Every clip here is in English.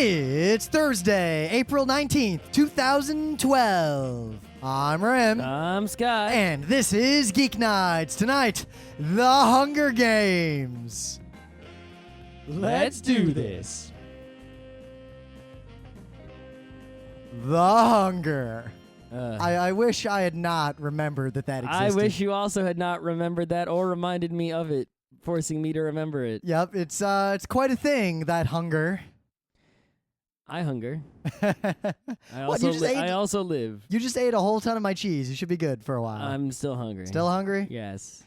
It's Thursday, April 19th, 2012. I'm Rem. I'm Scott. And this is Geek Nights. Tonight, The Hunger Games. Let's do this. The Hunger. I wish I had not remembered that existed. I wish you also had not remembered that or reminded me of it, forcing me to remember it. Yep, it's quite a thing, that hunger. I hunger. I What, also live. You just ate a whole ton of my cheese. You should be good for a while. I'm still hungry. Still hungry? Yes.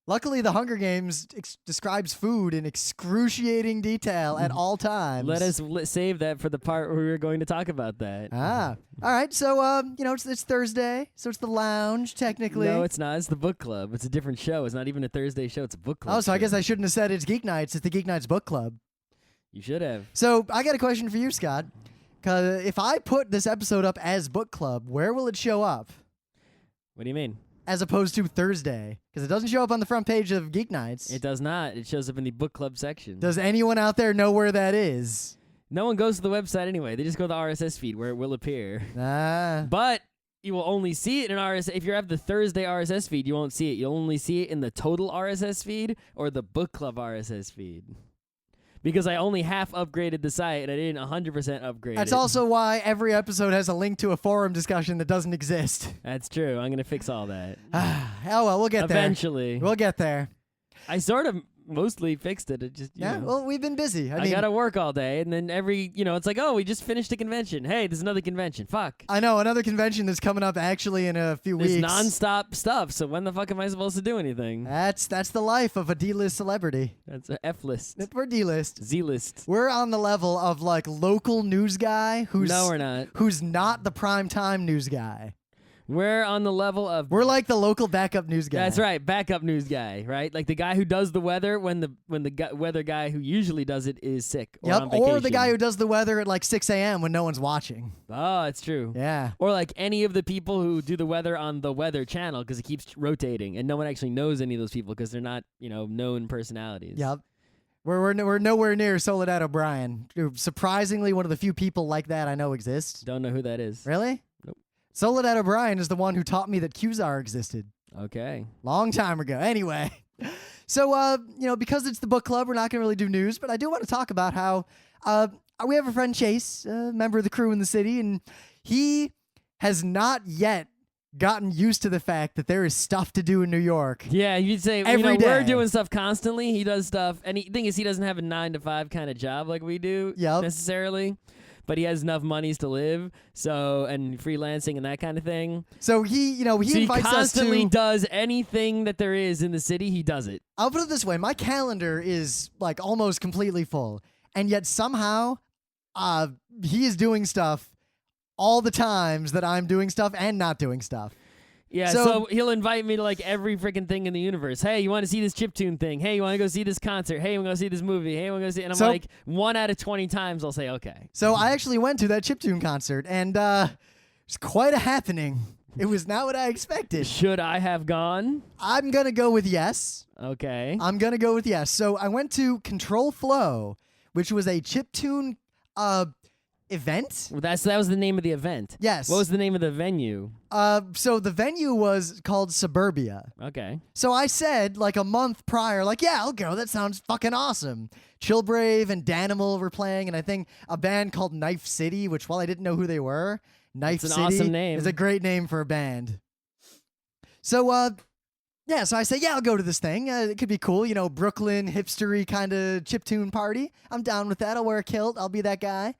Luckily, The Hunger Games describes food in excruciating detail at all times. Let us save that for the part where we're going to talk about that. All right. So, it's Thursday, so it's the lounge, technically. No, it's not. It's the book club. It's a different show. It's not even a Thursday show. It's a book club. Oh, so I show. guess I shouldn't have said it's Geek Nights. It's the Geek Nights Book Club. You should have. So, I got a question for you, Scott. Because if I put this episode up as book club, where will it show up? What do you mean? As opposed to Thursday, because it doesn't show up on the front page of Geek Nights. It does not. It shows up in the book club section. Does anyone out there know where that is? No one goes to the website anyway. They just go to the RSS feed where it will appear. Ah. But you will only see it in RSS. If you have the Thursday RSS feed, you won't see it. You'll only see it in the total RSS feed or the book club RSS feed. Because I only half upgraded the site and I didn't 100% upgrade That's it. also why every episode has a link to a forum discussion that doesn't exist. That's true. I'm going to fix all that. Oh, well, we'll get there. Eventually. We'll get there. I sort of mostly fixed it. It just, you know. Well, we've been busy. I mean, got to work all day, and then it's like, oh, we just finished a convention. Hey, there's another convention. Fuck. I know, another convention that's coming up actually in a few There's weeks. nonstop stuff, so when the fuck am I supposed to do anything? That's the life of a D-list celebrity. That's an F-list. We're D-list. Z-list. We're on the level of, like, local news guy who's... No, we're not. Who's not the primetime news guy. We're on the level of... We're like the local backup news guy. That's right, backup news guy, right? Like the guy who does the weather when the weather guy who usually does it is sick or on vacation. Or the guy who does the weather at like 6 a.m. when no one's watching. Oh, it's true. Yeah. Or like any of the people who do the weather on the Weather Channel because it keeps rotating and no one actually knows any of those people because they're not, known personalities. Yep. We're nowhere near Soledad O'Brien. Surprisingly, one of the few people like that I know exists. Don't know who that is. Really? Nope. Soledad O'Brien is the one who taught me that Qzar existed. Okay. Long time ago. Anyway. So, because it's the book club, we're not going to really do news, but I do want to talk about how we have a friend, Chase, a member of the crew in the city, and he has not yet gotten used to the fact that there is stuff to do in New York. Yeah, you'd say, Every day. we're doing stuff constantly. He does stuff. And the thing is, he doesn't have a 9-to-5 kind of job like we do necessarily. But he has enough monies to live, and freelancing and that kind of thing. So he invites us to... he constantly does anything that there is in the city, he does it. I'll put it this way. My calendar is, like, almost completely full. And yet somehow he is doing stuff all the times that I'm doing stuff and not doing stuff. Yeah, so he'll invite me to like every freaking thing in the universe. Hey, you want to see this chiptune thing? Hey, you want to go see this concert? Hey, you want to go see this movie? Hey, you want to go see... And I'm like, 1 out of 20 times I'll say, okay. So I actually went to that chiptune concert, and it's quite a happening. It was not what I expected. Should I have gone? I'm going to go with yes. Okay. I'm going to go with yes. So I went to Control Flow, which was a chiptune event. Well, that was the name of the event. Yes. What was the name of the venue? So the venue was called Suburbia. Okay. So I said, like, a month prior, like, yeah, I'll go. That sounds fucking awesome. Chillbrave and Danimal were playing, and I think a band called Knife City, which, while I didn't know who they were, Knife It's City an awesome name. is a great name for a band. So, so I say, yeah, I'll go to this thing. It could be cool, Brooklyn, hipstery kind of chiptune party. I'm down with that. I'll wear a kilt. I'll be that guy.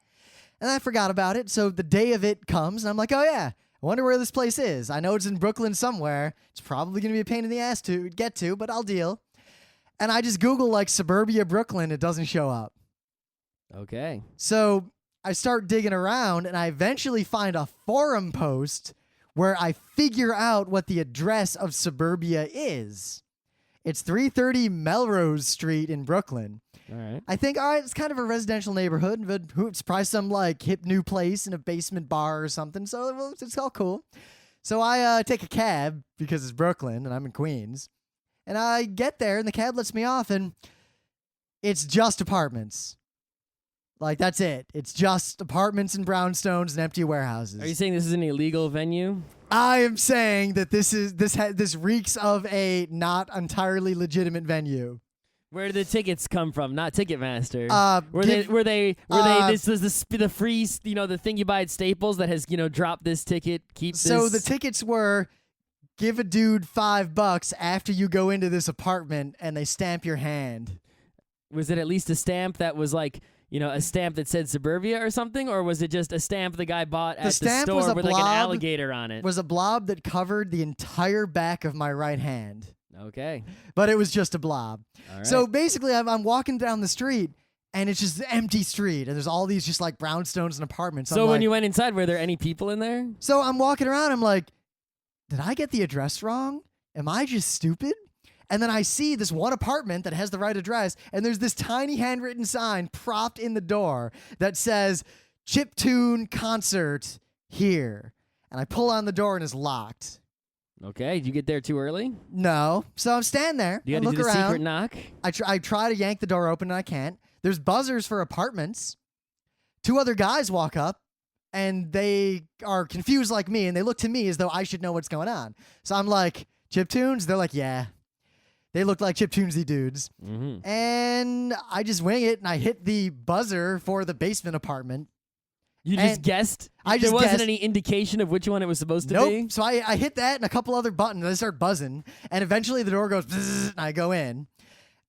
And I forgot about it, so the day of it comes, and I'm like, oh yeah, I wonder where this place is. I know it's in Brooklyn somewhere. It's probably going to be a pain in the ass to get to, but I'll deal. And I just Google, like, Suburbia, Brooklyn. It doesn't show up. Okay. So I start digging around, and I eventually find a forum post where I figure out what the address of Suburbia is. It's 330 Melrose Street in Brooklyn. All right. I think, all right, it's kind of a residential neighborhood, but it's probably some, like, hip new place in a basement bar or something, so it's all cool. So I take a cab, because it's Brooklyn, and I'm in Queens, and I get there, and the cab lets me off, and it's just apartments. Like, that's it. It's just apartments and brownstones and empty warehouses. Are you saying this is an illegal venue? I am saying that this reeks of a not entirely legitimate venue. Where did the tickets come from? Not Ticketmaster. Were they this is the free, the thing you buy at Staples that has, drop this ticket, keep this. So the tickets were give a dude $5 after you go into this apartment and they stamp your hand. Was it at least a stamp that was like, a stamp that said Suburbia or something, or was it just a stamp the guy bought at the store with like an alligator on it? Was a blob that covered the entire back of my right hand. Okay. But it was just a blob. All right. So basically, I'm walking down the street, and it's just an empty street, and there's all these just like brownstones and apartments. So when you went inside, were there any people in there? So I'm walking around, I'm like, did I get the address wrong? Am I just stupid? And then I see this one apartment that has the right address, and there's this tiny handwritten sign propped in the door that says, Chiptune Concert here. And I pull on the door, and it's locked. Okay, did you get there too early? No. So I'm standing there. You I got to look do the around. secret knock? I try to yank the door open, and I can't. There's buzzers for apartments. 2 other guys walk up, and they are confused like me, and they look to me as though I should know what's going on. So I'm like, Chiptunes? They're like, yeah. They look like chiptunesy dudes. Mm-hmm. And I just wing it, and I hit the buzzer for the basement apartment. You just guessed? I just There wasn't guessed. any indication of which one it was supposed to Nope. be? So I hit that and a couple other buttons, and I start buzzing. And eventually the door goes, bzzz, and I go in.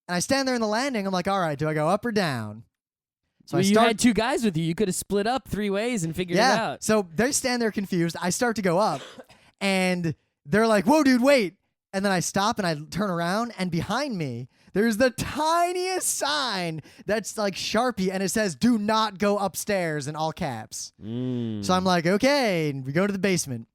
And I stand there in the landing. I'm like, all right, do I go up or down? So Well, I you start. had 2 guys with you. You could have split up 3 ways and figured it Yeah. out. So they stand there confused. I start to go up, and they're like, whoa, dude, wait. And then I stop and I turn around, and behind me, there's the tiniest sign that's like Sharpie, and it says, do not go upstairs in all caps. So I'm like, okay, and we go to the basement.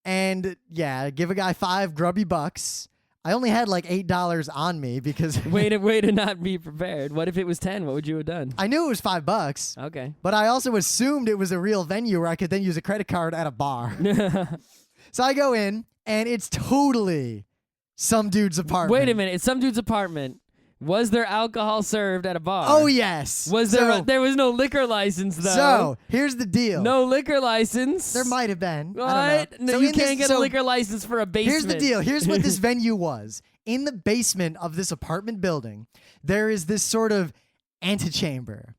And yeah, give a guy $5 grubby bucks. I only had like $8 on me because Way to not be prepared. What if it was 10? What would you have done? I knew it was $5, Okay. but I also assumed it was a real venue where I could then use a credit card at a bar. So I go in, and it's totally some dude's apartment. Wait a minute. It's some dude's apartment. Was there alcohol served at a bar? Oh, yes. Was there was no liquor license, though. So here's the deal. No liquor license. There might have been. What? I don't know. No, So you in can't this- get a so liquor license for a basement. Here's the deal. Here's what this venue was. In the basement of this apartment building, there is this sort of antechamber.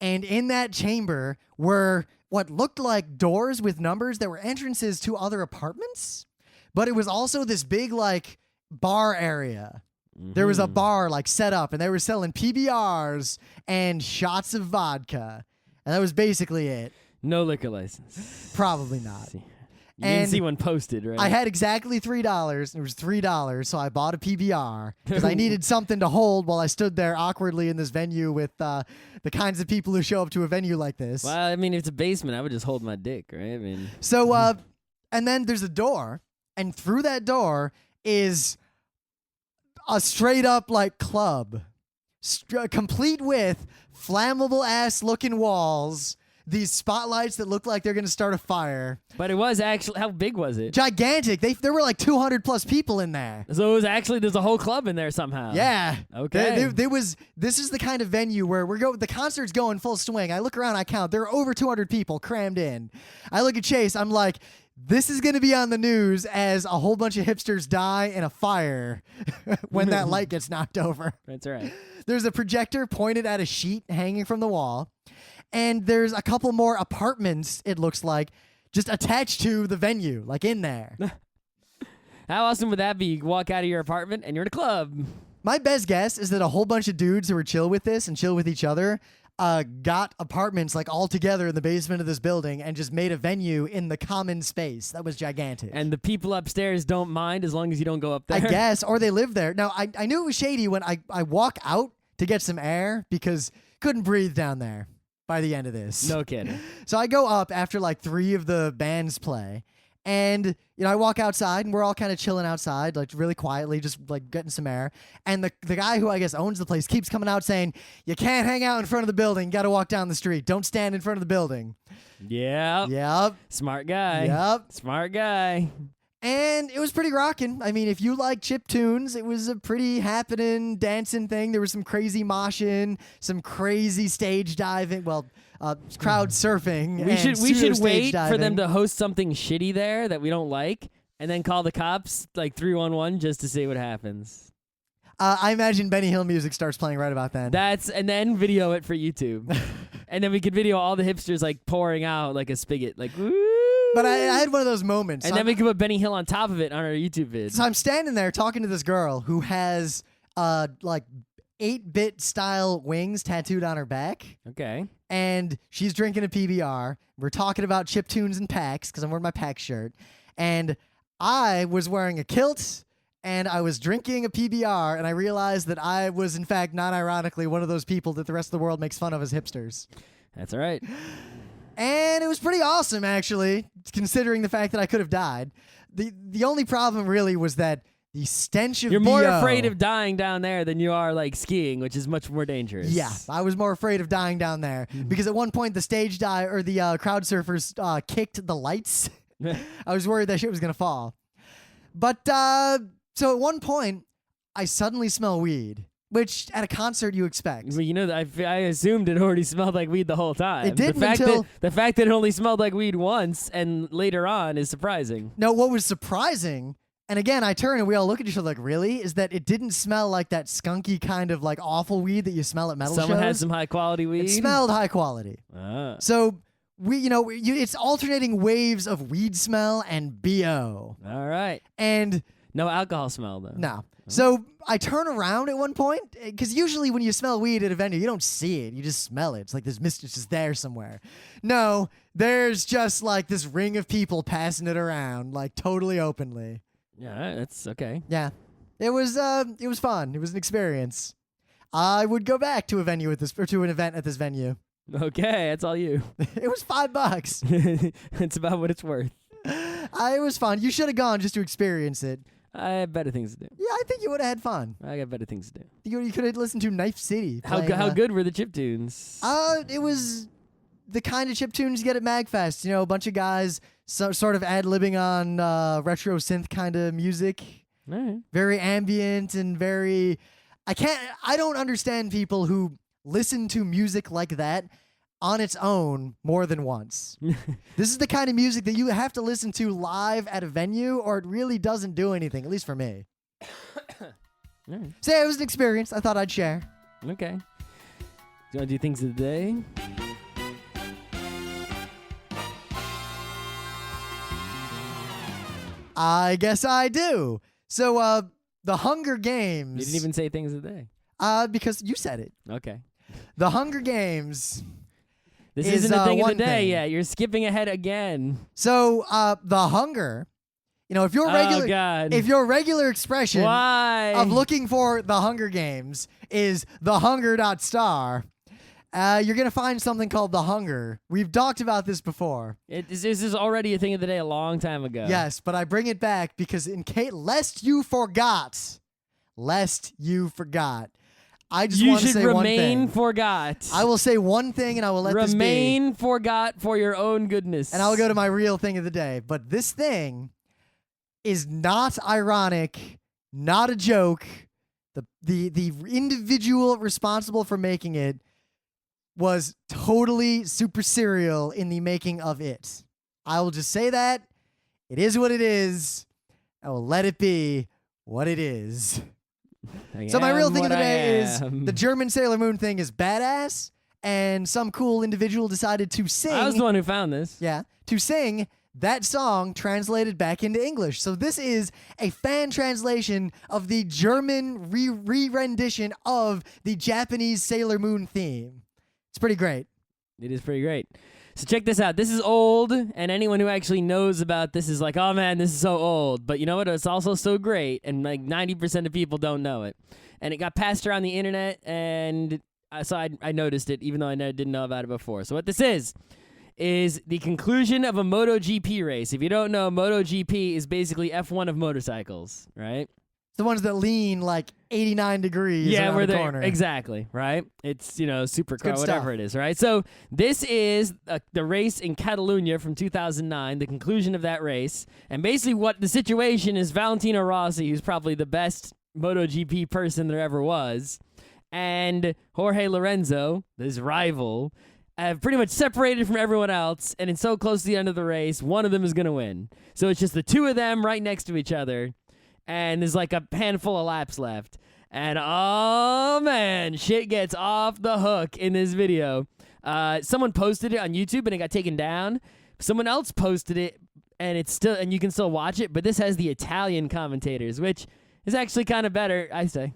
And in that chamber were what looked like doors with numbers that were entrances to other apartments. But it was also this big, like, bar area. There was a bar, like, set up, and they were selling PBRs and shots of vodka. And that was basically it. No liquor license. Probably not. You And didn't see one posted, right? I had exactly $3, and it was $3, so I bought a PBR because I needed something to hold while I stood there awkwardly in this venue with the kinds of people who show up to a venue like this. Well, I mean, if it's a basement, I would just hold my dick, right? I mean, So, and then there's a door, and through that door is a straight up like club, complete with flammable ass looking walls. These spotlights that look like they're going to start a fire. but it was actually, how big was it? Gigantic. There were like 200 plus people in there. So it was actually, there's a whole club in there somehow. Yeah. Okay. This is the kind of venue where the concert's going full swing. I look around, I count. There are over 200 people crammed in. I look at Chase, I'm like, this is going to be on the news as a whole bunch of hipsters die in a fire when that light gets knocked over. That's all right. There's a projector pointed at a sheet hanging from the wall. And there's a couple more apartments, it looks like, just attached to the venue, like in there. How awesome would that be? You walk out of your apartment and you're in a club. My best guess is that a whole bunch of dudes who were chill with this and chill with each other got apartments like all together in the basement of this building and just made a venue in the common space. That was gigantic. And the people upstairs don't mind as long as you don't go up there. I guess, or they live there. Now, I knew it was shady when I walk out to get some air because couldn't breathe down there by the end of this. No kidding. So I go up after like 3 of the bands play, and I walk outside, and we're all kind of chilling outside, like really quietly, just like getting some air. And the guy who I guess owns the place keeps coming out saying, "You can't hang out in front of the building. You got to walk down the street. Don't stand in front of the building." Yeah. Yep. Smart guy. Yep. Smart guy. And it was pretty rocking. I mean, if you like chip tunes, it was a pretty happening, dancing thing. There was some crazy moshing, some crazy stage diving. Well, crowd surfing. We should pseudo-stage wait for them diving. to host something shitty there that we don't like, and then call the cops like 311 just to see what happens. I imagine Benny Hill music starts playing right about then. And then video it for YouTube, and then we could video all the hipsters like pouring out like a spigot, like woo. But I had one of those moments. And then we could put Benny Hill on top of it on our YouTube vid. So I'm standing there talking to this girl who has like 8-bit style wings tattooed on her back. Okay. And she's drinking a PBR. We're talking about chip tunes and packs because I'm wearing my pack shirt. And I was wearing a kilt and I was drinking a PBR, and I realized that I was, in fact, not ironically, one of those people that the rest of the world makes fun of as hipsters. That's all right. And it was pretty awesome, actually, considering the fact that I could have died. The only problem really was that the stench of You're more BO, afraid of dying down there than you are like skiing, which is much more dangerous. Yeah, I was more afraid of dying down there because at one point the crowd surfers kicked the lights. I was worried that shit was gonna fall. But so at one point, I suddenly smell weed. Which, at a concert, you expect. Well, you know, I assumed it already smelled like weed the whole time. It didn't the fact that it only smelled like weed once and later on is surprising. No, what was surprising, and again, I turn and we all look at each other like, really? Is that it didn't smell like that skunky kind of like awful weed that you smell at metal shows. Someone had some high quality weed? It smelled high quality. Ah. So, it's alternating waves of weed smell and BO. All right. And no alcohol smell, though. no. So I turn around at one point, because usually when you smell weed at a venue, you don't see it. You just smell it. It's like this mist is just there somewhere. No, there's just like this ring of people passing it around, like totally openly. Yeah, that's okay. Yeah. It was fun. It was an experience. I would go back to an event at this venue. Okay, that's all you. It was $5. It's about what it's worth. It was fun. You should have gone just to experience it. I have better things to do. Yeah, I think you would have had fun. I got better things to do. You could have listened to Knife City. How good were the chiptunes? It was the kind of chiptunes you get at MagFest. You know, a bunch of guys sort of ad-libbing on retro synth kind of music. All right. Very ambient and very... I don't understand people who listen to music like that on its own more than once. This is the kind of music that you have to listen to live at a venue or it really doesn't do anything, at least for me. Right. So yeah, it was an experience I thought I'd share. Okay. Do you want to do things of the day? I guess I do. So, the Hunger Games. You didn't even say things of the day. Because you said it. Okay. The Hunger Games. This is, isn't a thing of the one day thing. yet. You're skipping ahead again. So, the hunger, if your Oh, God. regular expression Why? of looking for the Hunger Games is thehunger.star, you're going to find something called the Hunger. We've talked about this before. This is already a thing of the day a long time ago. Yes, but I bring it back because lest you forgot, I just want to say one thing. You should remain forgot. I will say one thing and I will let this be. Remain forgot for your own goodness. And I'll go to my real thing of the day. But this thing is not ironic, not a joke. The individual responsible for making it was totally super serial in the making of it. I will just say that. It is what it is. I will let it be what it is. So my real thing of the day is the German Sailor Moon thing is badass, and some cool individual decided to sing. I was the one who found this. Yeah, to sing that song translated back into English. So this is a fan translation of the German re-rendition of the Japanese Sailor Moon theme. It's pretty great. It is pretty great. So check this out. This is old, and anyone who actually knows about this is like, oh man, this is so old. But you know what? It's also so great, and like 90% of people don't know it. And it got passed around the internet, and so I noticed it, even though I didn't know about it before. So what this is the conclusion of a MotoGP race. If you don't know, MotoGP is basically F1 of motorcycles, right? The ones that lean like 89 degrees around where the they're corner. exactly right. It's supercar, Good whatever stuff. it is, right? So this is the race in Catalunya from 2009, the conclusion of that race, and basically what the situation is: Valentino Rossi, who's probably the best MotoGP person there ever was, and Jorge Lorenzo, his rival, have pretty much separated from everyone else, and it's so close to the end of the race, one of them is going to win. So it's just the two of them right next to each other, and there's like a handful of laps left. And oh man, shit gets off the hook in this video. Someone posted it on YouTube and it got taken down. Someone else posted it and you can still watch it, but this has the Italian commentators, which is actually kind of better, I say.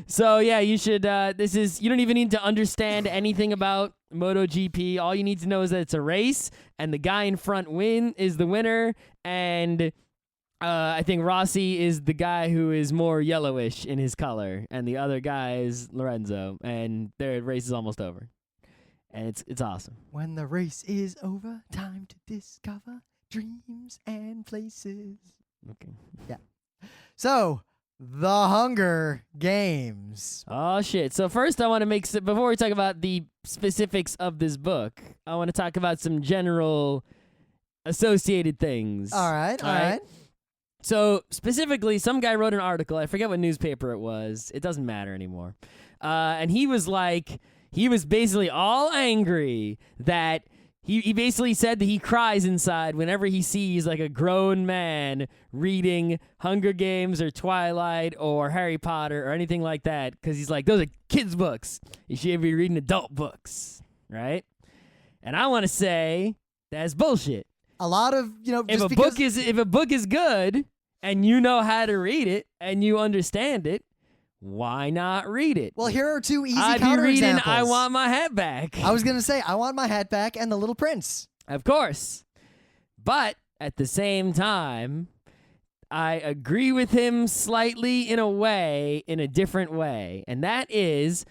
So yeah, you should. You don't even need to understand anything about MotoGP. All you need to know is that it's a race, and the guy in front is the winner. And I think Rossi is the guy who is more yellowish in his color, and the other guy is Lorenzo. And their race is almost over, and it's awesome. When the race is over, time to discover dreams and places. Okay. Yeah. So, the Hunger Games. Oh, shit. So first I want to before we talk about the specifics of this book, I want to talk about some general associated things. All right. So specifically, some guy wrote an article. I forget what newspaper it was. It doesn't matter anymore. And he was basically all angry that He basically said that he cries inside whenever he sees like a grown man reading Hunger Games or Twilight or Harry Potter or anything like that, because he's like, those are kids' books. You should be reading adult books, right? And I want to say that's bullshit. A lot of, If a book is good and you know how to read it and you understand it, why not read it? Well, here are two easy I'd be counterexamples. reading I Want My Hat Back. I was going to say, I Want My Hat Back and The Little Prince. Of course. But at the same time, I agree with him slightly in a different way. And that is,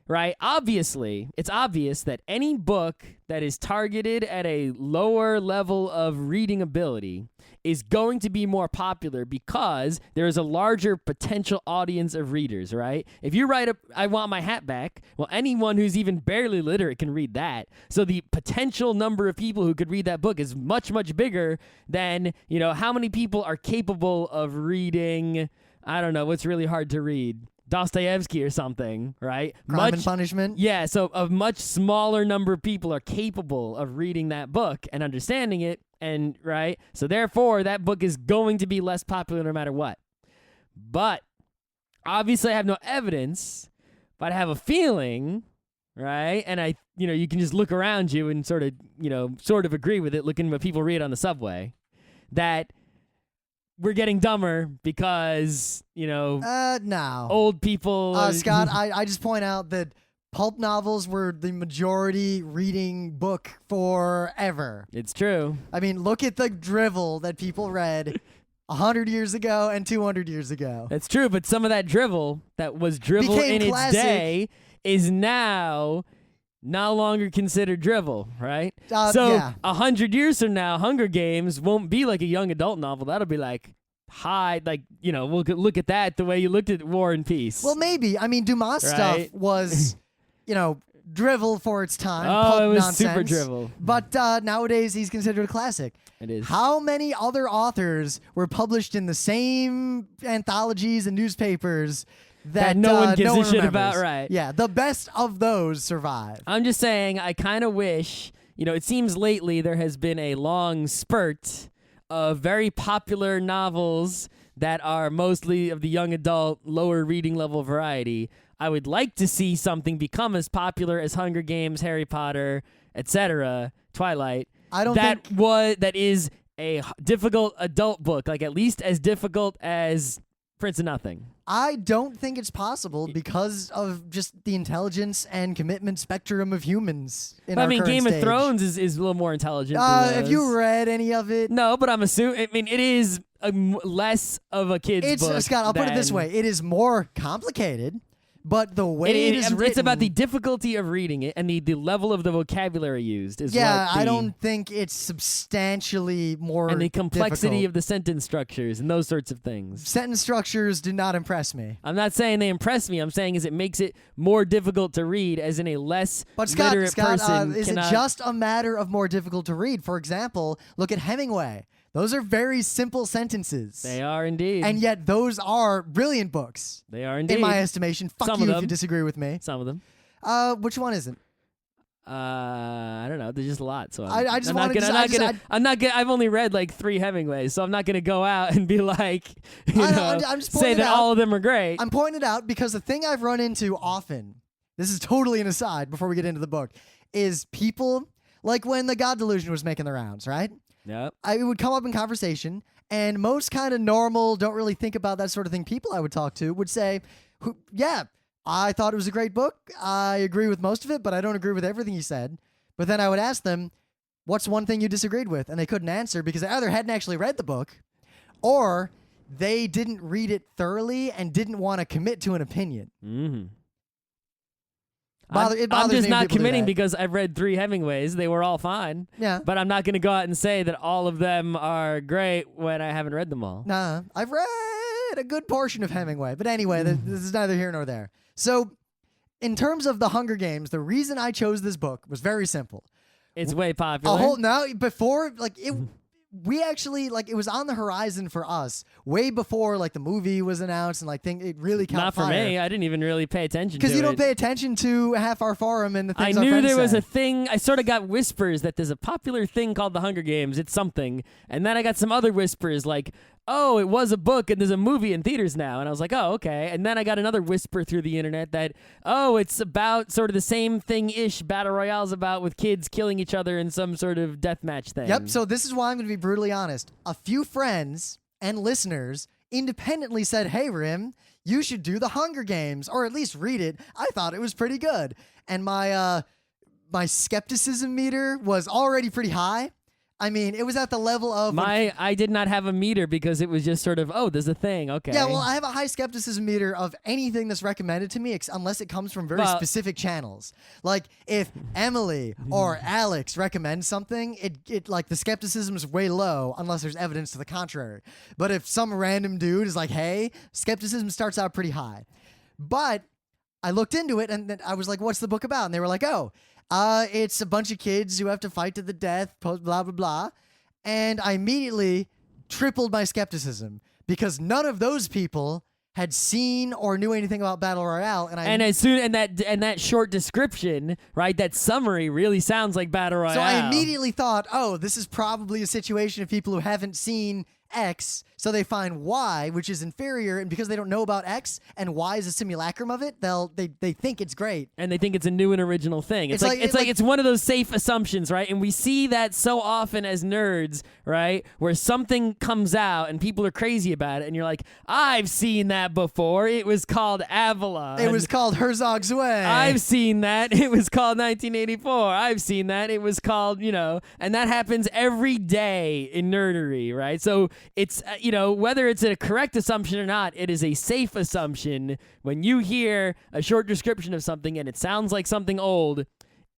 right, it's obvious that any book that is targeted at a lower level of reading ability is going to be more popular because there is a larger potential audience of readers, right? If you write I Want My Hat Back, well, anyone who's even barely literate can read that. So the potential number of people who could read that book is much, much bigger than, how many people are capable of reading, I don't know, what's really hard to read? Dostoevsky or something, right? Crime and Punishment. Yeah, so a much smaller number of people are capable of reading that book and understanding it, and right? So therefore, that book is going to be less popular no matter what. But obviously, I have no evidence, but I have a feeling, right? And you can just look around you and sort of agree with it, looking at what people read on the subway, that we're getting dumber because, no. old people. Scott, I just point out that pulp novels were the majority reading book forever. It's true. I mean, look at the drivel that people read 100 years ago and 200 years ago. That's true, but some of that drivel that was drivel Became in classic. its day is now no longer considered drivel, right? Yeah. 100 years from now, Hunger Games won't be like a young adult novel. That'll be like we'll look at that the way you looked at War and Peace. Well, maybe. I mean, Dumas stuff was, drivel for its time. Oh, pulp it was nonsense. super drivel. But nowadays, he's considered a classic. It is. How many other authors were published in the same anthologies and newspapers that no one gives a shit remembers? about, right? Yeah, the best of those survive. I'm just saying, I kind of wish, it seems lately there has been a long spurt of very popular novels that are mostly of the young adult, lower reading level variety. I would like to see something become as popular as Hunger Games, Harry Potter, etc., Twilight. That is a difficult adult book, like at least as difficult as Prince of Nothing. I don't think it's possible because of just the intelligence and commitment spectrum of humans in our current Game stage. of Thrones is a little more intelligent. Have you read any of it? No, but I'm assuming. I mean, it is less of a kid's book. Scott, I'll put it this way: it is more complicated, but the way it is written, it's about the difficulty of reading it and the level of the vocabulary used. I don't think it's substantially more and the complexity difficult. of the sentence structures and those sorts of things. Sentence structures did not impress me. I'm not saying they impress me. I'm saying is it makes it more difficult to read, as in a less literate person is it just a matter of more difficult to read? For example, look at Hemingway. Those are very simple sentences. They are indeed. And yet those are brilliant books. They are indeed. In my estimation. Fuck Some you of if them. you disagree with me. Some of them. Which one isn't? I don't know. There's just a lot. So I just want to. I've only read like 3 Hemingways, so I'm not gonna go out and be like, I'm just say that all of them are great. I'm pointing it out because the thing I've run into often, this is totally an aside before we get into the book, is people, like when the God Delusion was making the rounds, right? Yep. It would come up in conversation, and most kind of normal, don't really think about that sort of thing people I would talk to would say, yeah, I thought it was a great book. I agree with most of it, but I don't agree with everything you said. But then I would ask them, what's one thing you disagreed with? And they couldn't answer because they either hadn't actually read the book or they didn't read it thoroughly and didn't want to commit to an opinion. Mm-hmm. I'm just not committing because I've read 3 Hemingways. They were all fine. Yeah. But I'm not going to go out and say that all of them are great when I haven't read them all. Nah, I've read a good portion of Hemingway. But anyway, this is neither here nor there. So, in terms of the Hunger Games, the reason I chose this book was very simple. It's way popular. Before, like, we actually, like, it was on the horizon for us way before, like, the movie was announced and, like, it really caught Not for fire. me. I didn't even really pay attention to it. Because you don't pay attention to half our forum and the things I our knew friends there was say. a thing. I sort of got whispers that there's a popular thing called the Hunger Games. It's something. And then I got some other whispers like, oh, it was a book and there's a movie in theaters now. And I was like, oh, okay. And then I got another whisper through the internet that, oh, it's about sort of the same thing-ish Battle Royale's about with kids killing each other in some sort of deathmatch thing. Yep, so this is why I'm going to be brutally honest. A few friends and listeners independently said, hey, Rim, you should do the Hunger Games, or at least read it. I thought it was pretty good. And my skepticism meter was already pretty high. I mean, it was at the level of... I did not have a meter because it was just sort of, oh, there's a thing, okay. Yeah, well, I have a high skepticism meter of anything that's recommended to me unless it comes from very specific channels. Like, if Emily or Alex recommends something, it like, the skepticism is way low unless there's evidence to the contrary. But if some random dude is like, hey, skepticism starts out pretty high. But I looked into it, and then I was like, what's the book about? And they were like, oh... it's a bunch of kids who have to fight to the death, blah, blah, blah. And I immediately tripled my skepticism because none of those people had seen or knew anything about Battle Royale. And that short description, right, that summary really sounds like Battle Royale. So I immediately thought, oh, this is probably a situation of people who haven't seen X, so they find Y, which is inferior, and because they don't know about X and Y is a simulacrum of it, they think it's great. And they think it's a new and original thing. It's one of those safe assumptions, right? And we see that so often as nerds, right? Where something comes out and people are crazy about it, and you're like, I've seen that before. It was called Avalon. It was called Herzog's Way. I've seen that. It was called 1984. I've seen that. It was called, and that happens every day in nerdery, right? So it's, whether it's a correct assumption or not, it is a safe assumption when you hear a short description of something and it sounds like something old.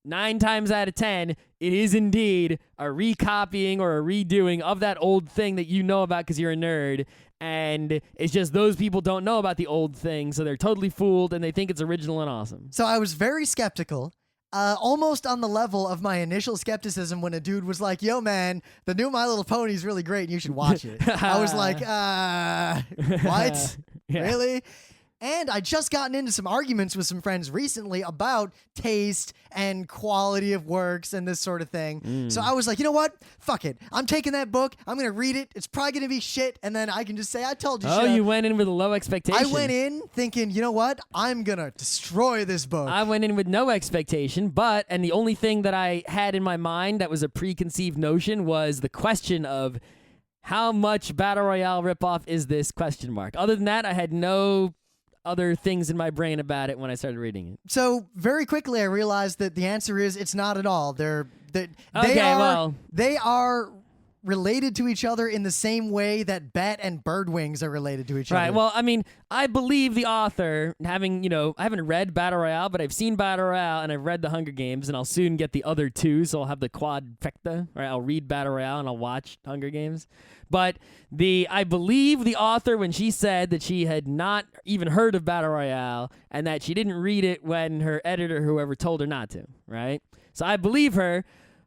9 times out of 10, it is indeed a recopying or a redoing of that old thing that you know about because you're a nerd. And it's just those people don't know about the old thing, so they're totally fooled and they think it's original and awesome. So I was very skeptical. Almost on the level of my initial skepticism when a dude was like, yo, man, the new My Little Pony is really great and you should watch it. I was like, what? Yeah. Really? And I just gotten into some arguments with some friends recently about taste and quality of works and this sort of thing. So I was like, you know what? Fuck it. I'm taking that book. I'm going to read it. It's probably going to be shit. And then I can just say, I told you shit. Oh, you went in with a low expectation. I went in thinking, you know what? I'm going to destroy this book. I went in with no expectation, and the only thing that I had in my mind that was a preconceived notion was the question of how much Battle Royale ripoff is this ? Other than that, I had no other things in my brain about it when I started reading it. So very quickly I realized that the answer is it's not at all. They are related to each other in the same way that bat and bird wings are related to each other. Right. Well, I mean, I believe the author, having, I haven't read Battle Royale, but I've seen Battle Royale and I've read the Hunger Games, and I'll soon get the other two, so I'll have the quadfecta, right? I'll read Battle Royale and I'll watch Hunger Games. But I believe the author when she said that she had not even heard of Battle Royale and that she didn't read it when her editor, whoever, told her not to, right? So I believe her,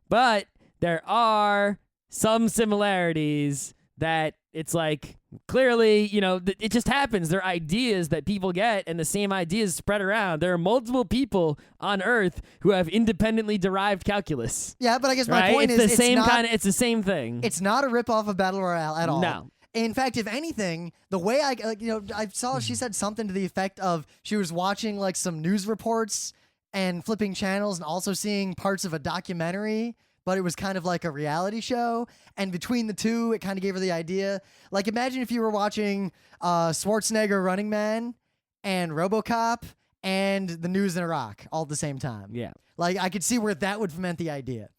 but there are some similarities that it's like, clearly, it just happens. They're ideas that people get, and the same ideas spread around. There are multiple people on Earth who have independently derived calculus. Yeah, but I guess right? my point it's is the same kind of. It's the same thing. It's not a ripoff of Battle Royale at all. No. In fact, if anything, the way I saw she said something to the effect of she was watching like some news reports and flipping channels and also seeing parts of a documentary, but it was kind of like a reality show. And between the two, it kind of gave her the idea. Like, imagine if you were watching Schwarzenegger Running Man and RoboCop and the news in Iraq all at the same time. Yeah. Like, I could see where that would ferment the idea.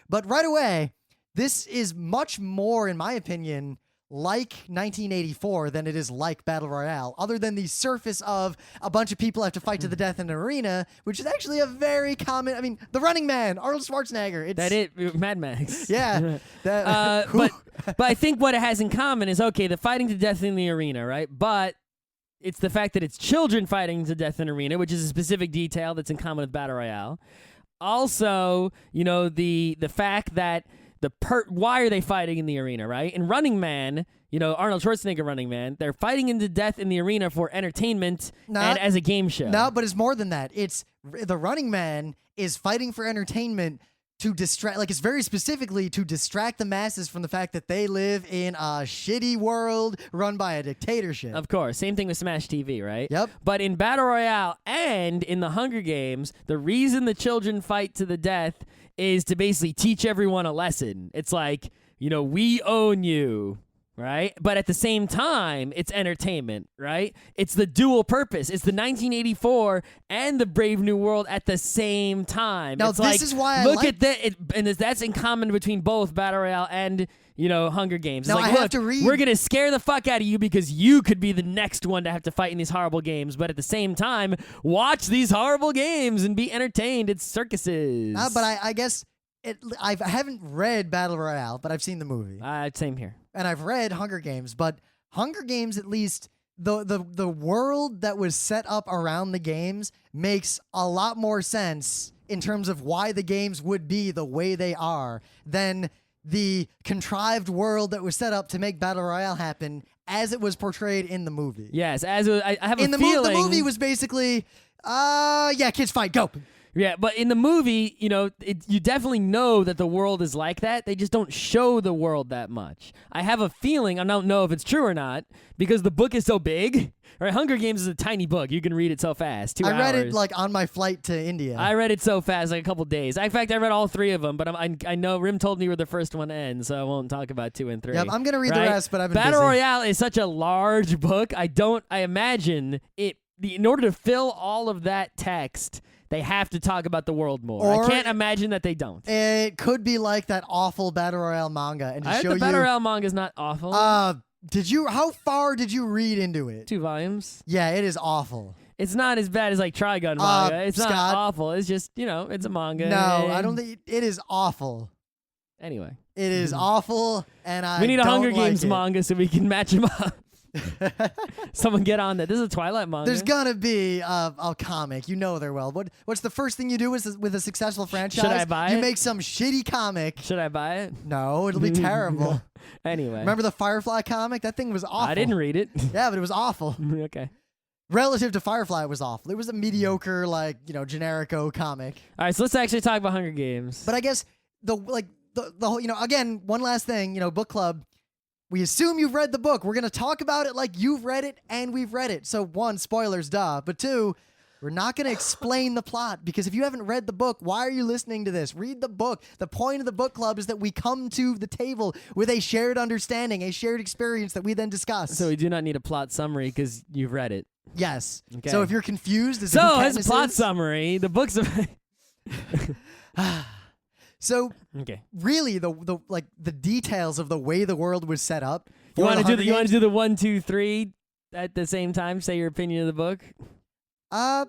But right away, this is much more, in my opinion, like 1984 than it is like Battle Royale, other than the surface of a bunch of people have to fight to the death in an arena, which is actually a very common, I mean, the Running Man, Arnold Schwarzenegger. Mad Max. Yeah. But I think what it has in common is, okay, the fighting to death in the arena, right? But it's the fact that it's children fighting to death in an arena, which is a specific detail that's in common with Battle Royale. Also, the fact that why are they fighting in the arena, right? In Running Man, Arnold Schwarzenegger Running Man, they're fighting into death in the arena for entertainment and as a game show. No, but it's more than that. It's the Running Man is fighting for entertainment to distract, like it's very specifically to distract the masses from the fact that they live in a shitty world run by a dictatorship. Of course. Same thing with Smash TV, right? Yep. But in Battle Royale and in the Hunger Games, the reason the children fight to the death is to basically teach everyone a lesson. It's like, we own you, right? But at the same time, it's entertainment, right? It's the dual purpose. It's the 1984 and the Brave New World at the same time. Now, it's this like, is why I look like... at that, and that's in common between both Battle Royale and Hunger Games. It's Now, like, I look, have to read... we're going to scare the fuck out of you because you could be the next one to have to fight in these horrible games. But at the same time, watch these horrible games and be entertained. It's circuses. But I guess... I haven't read Battle Royale, but I've seen the movie. Same here. And I've read Hunger Games, but Hunger Games, at least, the world that was set up around the games makes a lot more sense in terms of why the games would be the way they are than the contrived world that was set up to make Battle Royale happen as it was portrayed in the movie. Yes, I have in a the feeling... the movie was basically, kids fight, go. Yeah, but in the movie, you definitely know that the world is like that. They just don't show the world that much. I have a feeling, I don't know if it's true or not, because the book is so big. Right? Hunger Games is a tiny book. You can read it so fast. 2 hours. I read it like on my flight to India. I read it so fast, like a couple days. In fact, I read all 3 of them, but I know Rim told me where the first one ends, so I won't talk about 2 and 3. Yep, I'm going to read the rest, but I've been Battle busy. Royale is such a large book. I imagine in order to fill all of that text, they have to talk about the world more. Or I can't imagine that they don't. It could be like that awful Battle Royale manga, and just show the Battle Royale manga is not awful. How far did you read into it? 2 volumes. Yeah, it is awful. It's not as bad as like Trigun manga. It's Scott, not awful. It's just, it's a manga. No, I don't think it is awful. Anyway. It is awful, and we need a don't Hunger like Games it. manga so we can match them up. Someone get on that. This is a Twilight manga. There's gonna be a comic. You know there will. What's the first thing you do with a successful franchise? Should I buy it? You make some shitty comic. Should I buy it? No, it'll be terrible. Anyway. Remember the Firefly comic? That thing was awful. I didn't read it. Yeah, but it was awful. Okay. Relative to Firefly, it was awful. It was a mediocre, generico comic. All right, so let's actually talk about Hunger Games. But I guess the whole, again, one last thing, book club. We assume you've read the book. We're going to talk about it like you've read it and we've read it. So 1, spoilers, duh. But 2, we're not going to explain the plot because if you haven't read the book, why are you listening to this? Read the book. The point of the book club is that we come to the table with a shared understanding, a shared experience that we then discuss. So we do not need a plot summary because you've read it. Yes. Okay. So if you're confused as to who as a Katniss plot is, summary, the book's... So Okay. really, the details of the way the world was set up. You want to do the 1, 2, 3 at the same time? Say your opinion of the book. All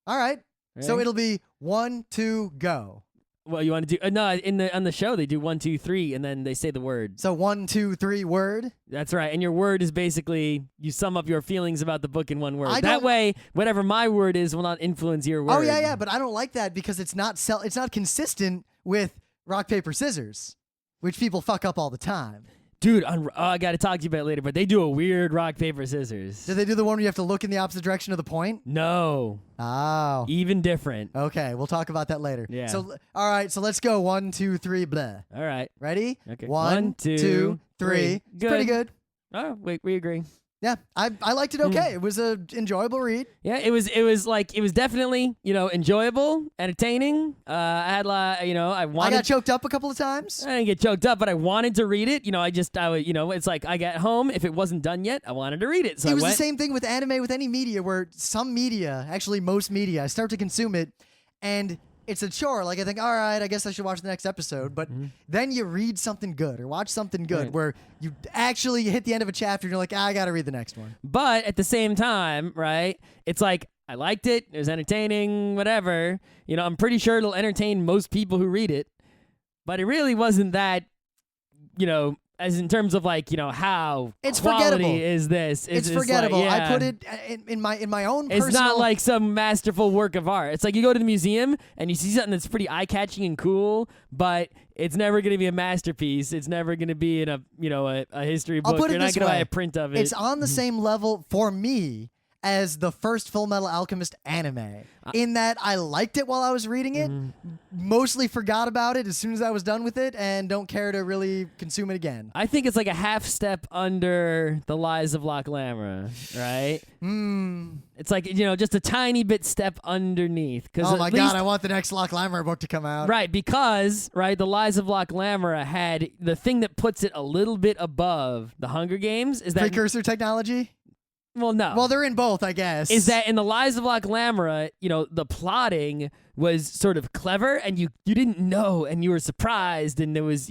right. So Ready? it'll be 1, 2, go. Well, you want to do no on the show they do 1, 2, 3 and then they say the word. So 1, 2, 3 word. That's right, and your word is basically you sum up your feelings about the book in one word. I That don't- way, whatever my word is will not influence your word. Oh yeah, but I don't like that because it's not consistent with rock paper scissors, which people fuck up all the time. Dude, I got to talk to you about it later, but they do a weird rock paper scissors. Do they do the one where you have to look in the opposite direction of the point? No, Oh. even different. Okay, we'll talk about that later. Yeah. So all right, so let's go 1, 2, 3, blah. All right. Ready? Okay. 1, 2, 3. It's pretty good. Oh, wait, we agree. Yeah, I liked it okay. It was a enjoyable read. Yeah, it was definitely, enjoyable, entertaining. I had I I got choked up a couple of times. I didn't get choked up, but I wanted to read it. It's like I got home. If it wasn't done yet, I wanted to read it. So It was I the went. same thing with anime, with any media, where some media, actually most media, I start to consume it, and it's a chore. Like I think, all right, I guess I should watch the next episode. But then you read something good or watch something good Right. where you actually hit the end of a chapter and you're like, I got to read the next one. But at the same time, right? It's like I liked it. It was entertaining. Whatever. I'm pretty sure it'll entertain most people who read it. But it really wasn't that. As in terms of how It's quality forgettable. is this? It's like, forgettable. I yeah. put it in my own It's personal... not like some masterful work of art. It's like you go to the museum and you see something that's pretty eye-catching and cool, but it's never going to be a masterpiece. It's never going to be in a history book. I'll put it You're not this going to buy way. a print of it. It's on the same level for me as the first Full Metal Alchemist anime, in that I liked it while I was reading it, mostly forgot about it as soon as I was done with it, and don't care to really consume it again. I think it's like a half step under The Lies of Loch Lamra, right? It's like, just a tiny bit step underneath. Oh my god, I want the next Loch Lammer book to come out. Right, because, The Lies of Loch Lamra had the thing that puts it a little bit above The Hunger Games is that... Precursor technology? Well, no. Well, they're in both, I guess. Is that in The Lies of Loch Lamra, the plotting was sort of clever and you didn't know and you were surprised and there was,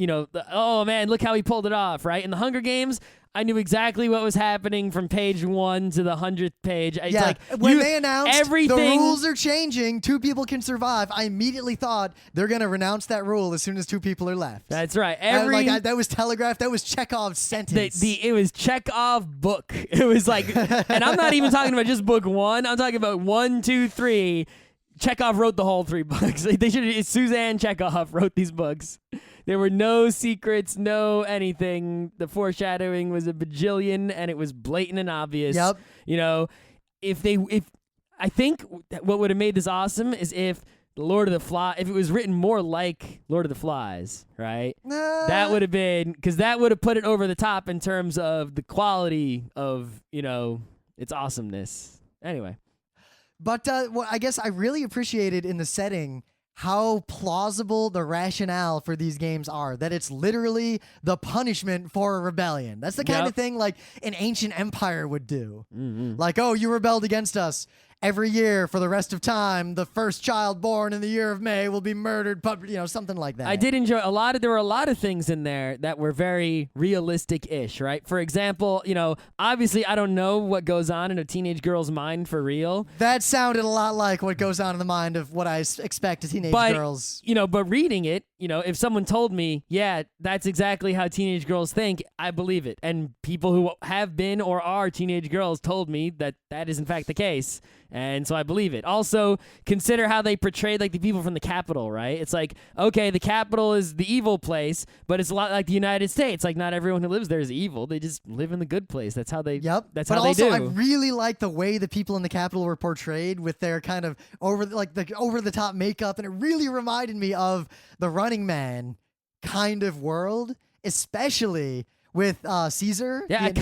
oh man, look how he pulled it off, right? In The Hunger Games, I knew exactly what was happening from page 1 to the 100th page. It's yeah, like when they announced everything, the rules are changing, 2 people can survive, I immediately thought they're going to renounce that rule as soon as 2 people are left. That's right. That was telegraphed. That was Chekhov's sentence. It was Chekhov book. It was like, and I'm not even talking about just book 1. I'm talking about 1, 2, 3. Chekhov wrote the whole 3 books. Suzanne Chekhov wrote these books. There were no secrets, no anything. The foreshadowing was a bajillion, and it was blatant and obvious. Yep. If I think what would have made this awesome is if if it was written more like Lord of the Flies, right? That would have been, because that would have put it over the top in terms of the quality of, its awesomeness. Anyway. But I guess I really appreciated in the setting how plausible the rationale for these games are, that it's literally the punishment for a rebellion. That's the kind of thing like an ancient empire would do. Like, oh, you rebelled against us. Every year for the rest of time, the first child born in the year of May will be murdered, something like that. I did enjoy there were a lot of things in there that were very realistic-ish, right? For example, obviously I don't know what goes on in a teenage girl's mind for real. That sounded a lot like what goes on in the mind of what I expect a teenage girls. But reading it, if someone told me, yeah, that's exactly how teenage girls think, I believe it. And people who have been or are teenage girls told me that is in fact the case. And so I believe it. Also, consider how they portrayed the people from the Capitol, right? It's like, okay, the Capitol is the evil place, but it's a lot like the United States. Like, not everyone who lives there is evil. They just live in the good place. That's how they. Yep. That's but how also, they do. I really like the way the people in the Capitol were portrayed with their kind of over the top makeup, and it really reminded me of the Running Man kind of world, especially with Caesar. Yeah, the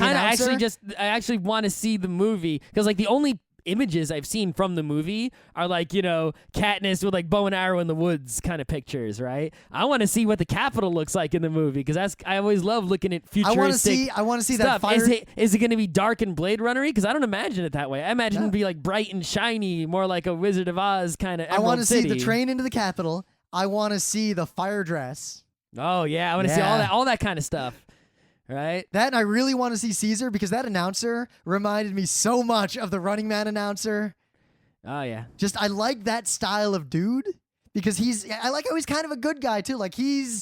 I actually want to see the movie because the only images I've seen from the movie are Katniss with bow and arrow in the woods kind of pictures, right? I want to see what the Capitol looks like in the movie because I always love looking at futuristic. I want to see stuff. that fire. Is it going to be dark and Blade Runner-y? Because I don't imagine it that way. I imagine it'd be bright and shiny, more like a Wizard of Oz kind of. I want to see the train into the Capitol. I want to see the fire dress. Oh yeah, I want to see all that kind of stuff. Right? That, and I really want to see Caesar because that announcer reminded me so much of the Running Man announcer. Oh yeah. Just I like that style of dude because I like how he's kind of a good guy too. Like he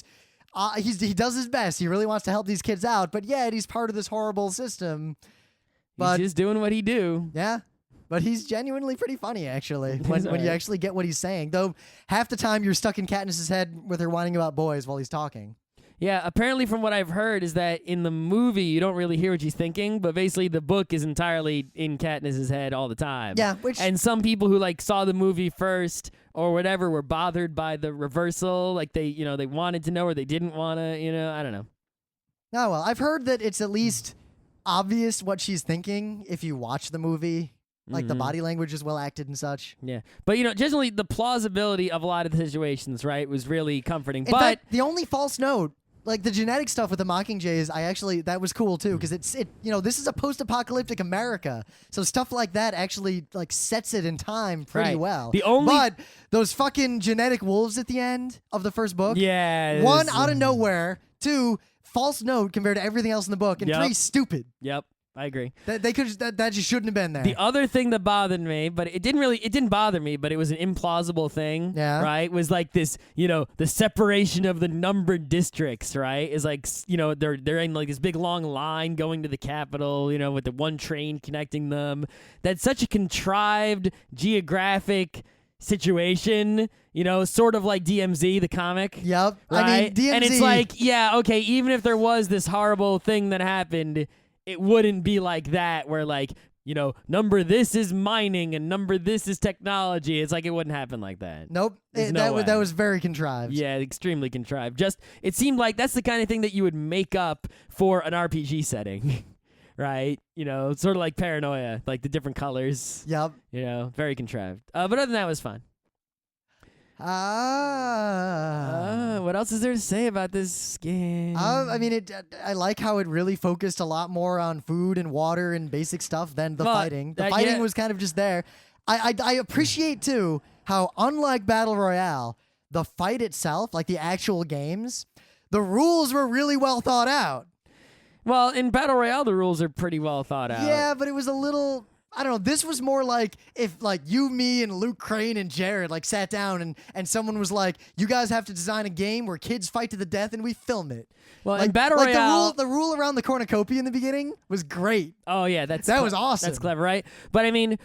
does his best. He really wants to help these kids out, but yet he's part of this horrible system. But he's just doing what he do. Yeah. But he's genuinely pretty funny, actually, when you actually get what he's saying. Though half the time you're stuck in Katniss's head with her whining about boys while he's talking. Yeah, apparently from what I've heard is that in the movie you don't really hear what she's thinking, but basically the book is entirely in Katniss's head all the time. Yeah, and some people who like saw the movie first or whatever were bothered by the reversal, like they wanted to know or they didn't want to, I don't know. Oh well, I've heard that it's at least obvious what she's thinking if you watch the movie. Like the body language is well acted and such. Yeah. But, generally the plausibility of a lot of the situations, right, was really comforting. In fact, the only false note, like the genetic stuff with the Mockingjays, that was cool too, because this is a post-apocalyptic America. So stuff like that actually like sets it in time pretty well. But those fucking genetic wolves at the end of the first book. Yeah. One, out of nowhere. Two, false note compared to everything else in the book. And three, stupid. Yep. I agree. That just shouldn't have been there. The other thing that bothered me, but it didn't bother me, but it was an implausible thing, right? Was like this, the separation of the numbered districts, right? Is like, they're in like this big long line going to the capital, with the one train connecting them. That's such a contrived geographic situation, sort of like DMZ, the comic. Yep. Right? I mean, DMZ. And it's like, yeah, okay, even if there was this horrible thing that happened, it wouldn't be like that where like, number this is mining and number this is technology. It's like it wouldn't happen like that. Nope. That was very contrived. Yeah, extremely contrived. It seemed like that's the kind of thing that you would make up for an RPG setting. Right? Sort of like Paranoia, like the different colors. Yep. Very contrived. But other than that, it was fun. What else is there to say about this game? I mean, I like how it really focused a lot more on food and water and basic stuff than the fighting. The fighting was kind of just there. I appreciate, too, how unlike Battle Royale, the fight itself, like the actual games, the rules were really well thought out. Well, in Battle Royale, the rules are pretty well thought out. Yeah, but it was a little... I don't know. This was more like if like you, me, and Luke Crane and Jared like sat down and someone was like, "You guys have to design a game where kids fight to the death and we film it." Well, like, in Battle Royale, the rule around the cornucopia in the beginning was great. Oh yeah, that was awesome. That's clever, right? But I mean,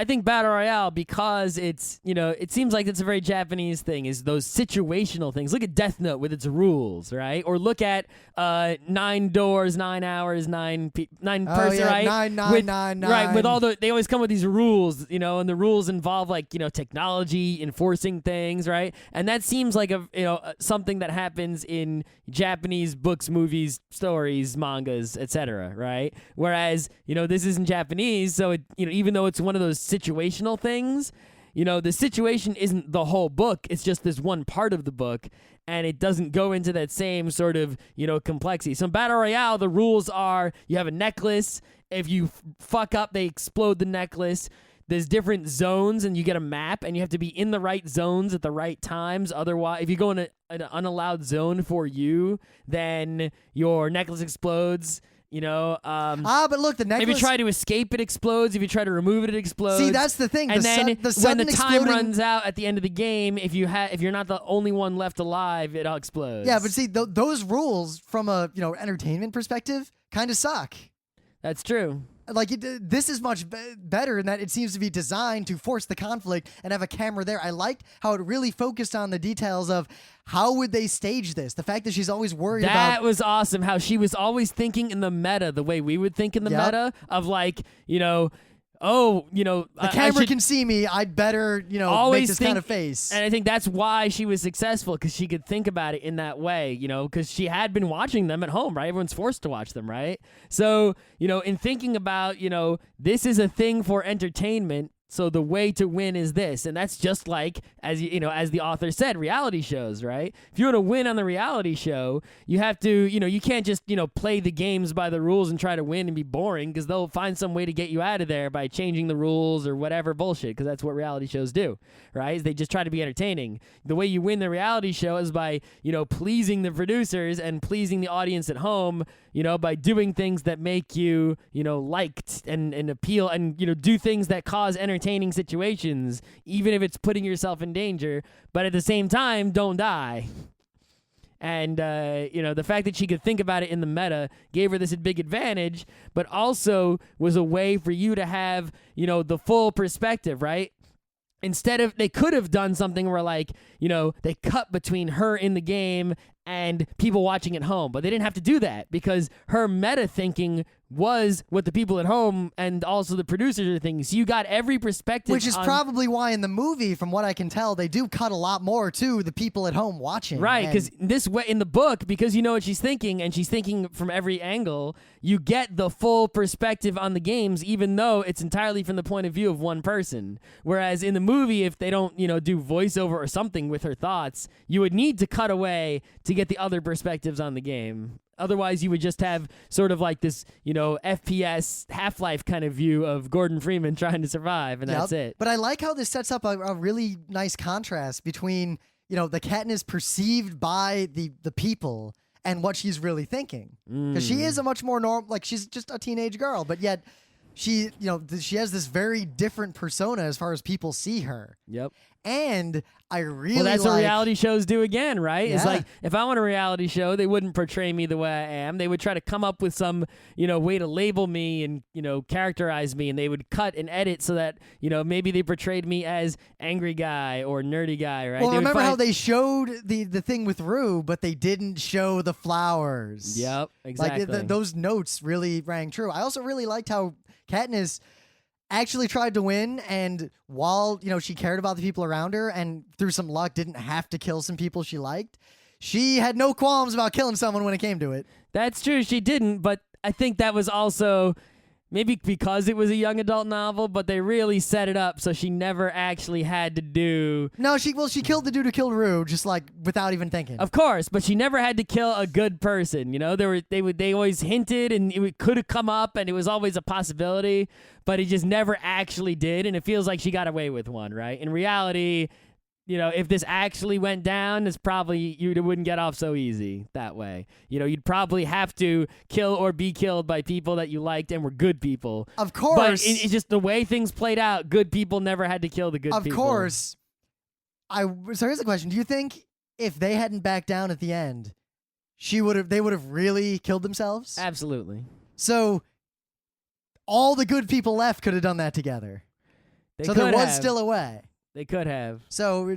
I think Battle Royale, because it's, it seems like it's a very Japanese thing, is those situational things. Look at Death Note with its rules, right? Or look at 9 doors, 9 hours, 9 person, right? 9. Right, with all they always come with these rules, and the rules involve like, technology enforcing things, right? And that seems like something that happens in Japanese books, movies, stories, mangas, etc., right? Whereas, this isn't Japanese, so it, even though it's one of those situational things, the situation isn't the whole book, it's just this one part of the book, and it doesn't go into that same sort of, complexity. So in Battle Royale, the rules are you have a necklace. If you fuck up, they explode the necklace. There's different zones, and you get a map, and you have to be in the right zones at the right times. Otherwise, if you go in an unallowed zone for you, then your necklace explodes. But look, the necklace. If you try to escape, it explodes. If you try to remove it, it explodes. See, that's the thing. And then when the time exploding... runs out at the end of the game, if you're not the only one left alive, it all explodes. Yeah, but see, those rules from a entertainment perspective kind of suck. That's true. Like this is much better in that it seems to be designed to force the conflict and have a camera there. I liked how it really focused on the details of how would they stage this. The fact that she's always worried about... That was awesome, how she was always thinking in the meta, the way we would think in the meta of like, the camera can see me. I'd better, make this kind of face. And I think that's why she was successful, because she could think about it in that way, because she had been watching them at home, right? Everyone's forced to watch them, right? So, in thinking about, this is a thing for entertainment, So the way to win is this, and that's just like, as as the author said, reality shows, right? If you want to win on the reality show, you have to, you can't just, play the games by the rules and try to win and be boring, because they'll find some way to get you out of there by changing the rules or whatever bullshit, because that's what reality shows do, right? They just try to be entertaining. The way you win the reality show is by, pleasing the producers and pleasing the audience at home, by doing things that make you, liked and appeal, and, do things that cause entertaining situations, even if it's putting yourself in danger, but at the same time, don't die. And, the fact that she could think about it in the meta gave her this big advantage, but also was a way for you to have, the full perspective, right? Instead of, they could have done something where, like, they cut between her in the game and people watching at home, but they didn't have to do that because her meta thinking was what the people at home and also the producers are thinking. So you got every perspective. Which is probably why in the movie, from what I can tell, they do cut a lot more to the people at home watching. Right, because this way in the book, because you know what she's thinking and she's thinking from every angle, you get the full perspective on the games, even though it's entirely from the point of view of one person. Whereas in the movie, if they don't, do voiceover or something with her thoughts, you would need to cut away to get the other perspectives on the game. Otherwise, you would just have sort of like this, FPS Half-Life kind of view of Gordon Freeman trying to survive, and that's it. But I like how this sets up a really nice contrast between, the Katniss perceived by the people and what she's really thinking. Because she is a much more normal, like, she's just a teenage girl, but yet she, she has this very different persona as far as people see her. Yep. And I really Well, that's what reality shows do again, right? Yeah. It's like, if I want a reality show, they wouldn't portray me the way I am. They would try to come up with some, way to label me and, characterize me, and they would cut and edit so that, maybe they portrayed me as angry guy or nerdy guy, right? Well, remember how they showed the thing with Rue, but they didn't show the flowers. Yep, exactly. Like, those notes really rang true. I also really liked how Katniss actually tried to win, and while, she cared about the people around her and through some luck didn't have to kill some people she liked, she had no qualms about killing someone when it came to it. That's true, she didn't, but I think that was also maybe because it was a young adult novel, but they really set it up so she never actually had to do... No, she killed the dude who killed Rue, just like without even thinking. Of course, but she never had to kill a good person. They always hinted, and it could have come up, and it was always a possibility, but it just never actually did, and it feels like she got away with one, right? In reality, if this actually went down, it's probably, you wouldn't get off so easy that way. You'd probably have to kill or be killed by people that you liked and were good people. Of course. But it's just the way things played out, good people never had to kill the good people. Of course. So here's the question. Do you think if they hadn't backed down at the end, they would have really killed themselves? Absolutely. So all the good people left could have done that together. So there was still a way. They could have. So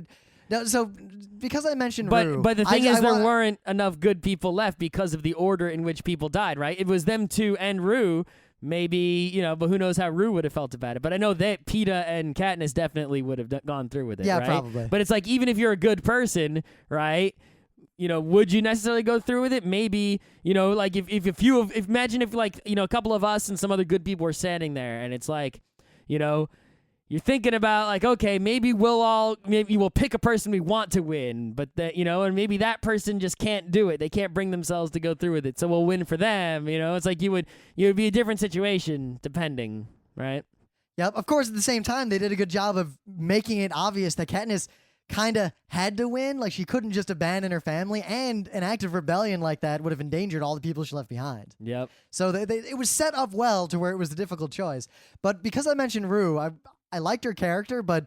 because I mentioned Rue, but the thing is, there weren't enough good people left because of the order in which people died, right? It was them two and Rue, maybe, but who knows how Rue would have felt about it. But I know that PETA and Katniss definitely would have gone through with it, yeah, right? probably. But it's like, even if you're a good person, right, would you necessarily go through with it? Maybe, like imagine if like, a couple of us and some other good people were standing there, and it's like, you're thinking about, like, okay, maybe we'll pick a person we want to win, but and maybe that person just can't do it. They can't bring themselves to go through with it, so we'll win for them. It's like you would be a different situation depending, right? Yep. Of course, at the same time, they did a good job of making it obvious that Katniss kind of had to win. Like, she couldn't just abandon her family, and an act of rebellion like that would have endangered all the people she left behind. Yep. So it was set up well to where it was a difficult choice. But because I mentioned Rue, I liked her character, but